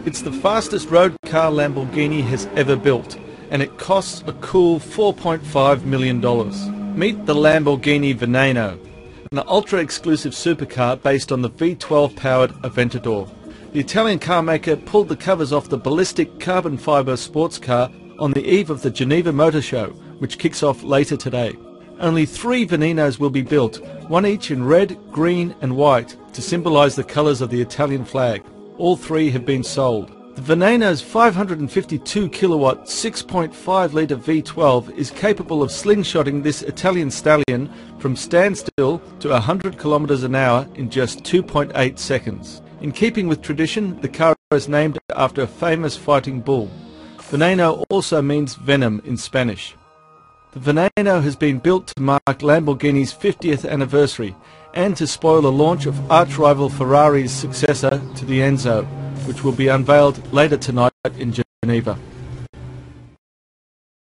It's the fastest road car Lamborghini has ever built, and it costs a cool $4.5 million. Meet the Lamborghini Veneno, an ultra-exclusive supercar based on the V12-powered Aventador. The Italian car maker pulled the covers off the ballistic carbon fibre sports car on the eve of the Geneva Motor Show, which kicks off later today. Only 3 Venenos will be built, one each in red, green and white, to symbolise the colours of the Italian flag. All 3 have been sold. The Veneno's 552 kilowatt 6.5 litre V12 is capable of slingshotting this Italian stallion from standstill to 100 kilometres an hour in just 2.8 seconds. In keeping with tradition, the car is named after a famous fighting bull. Veneno also means venom in Spanish. The Veneno has been built to mark Lamborghini's 50th anniversary and to spoil the launch of arch-rival Ferrari's successor to the Enzo, which will be unveiled later tonight in Geneva.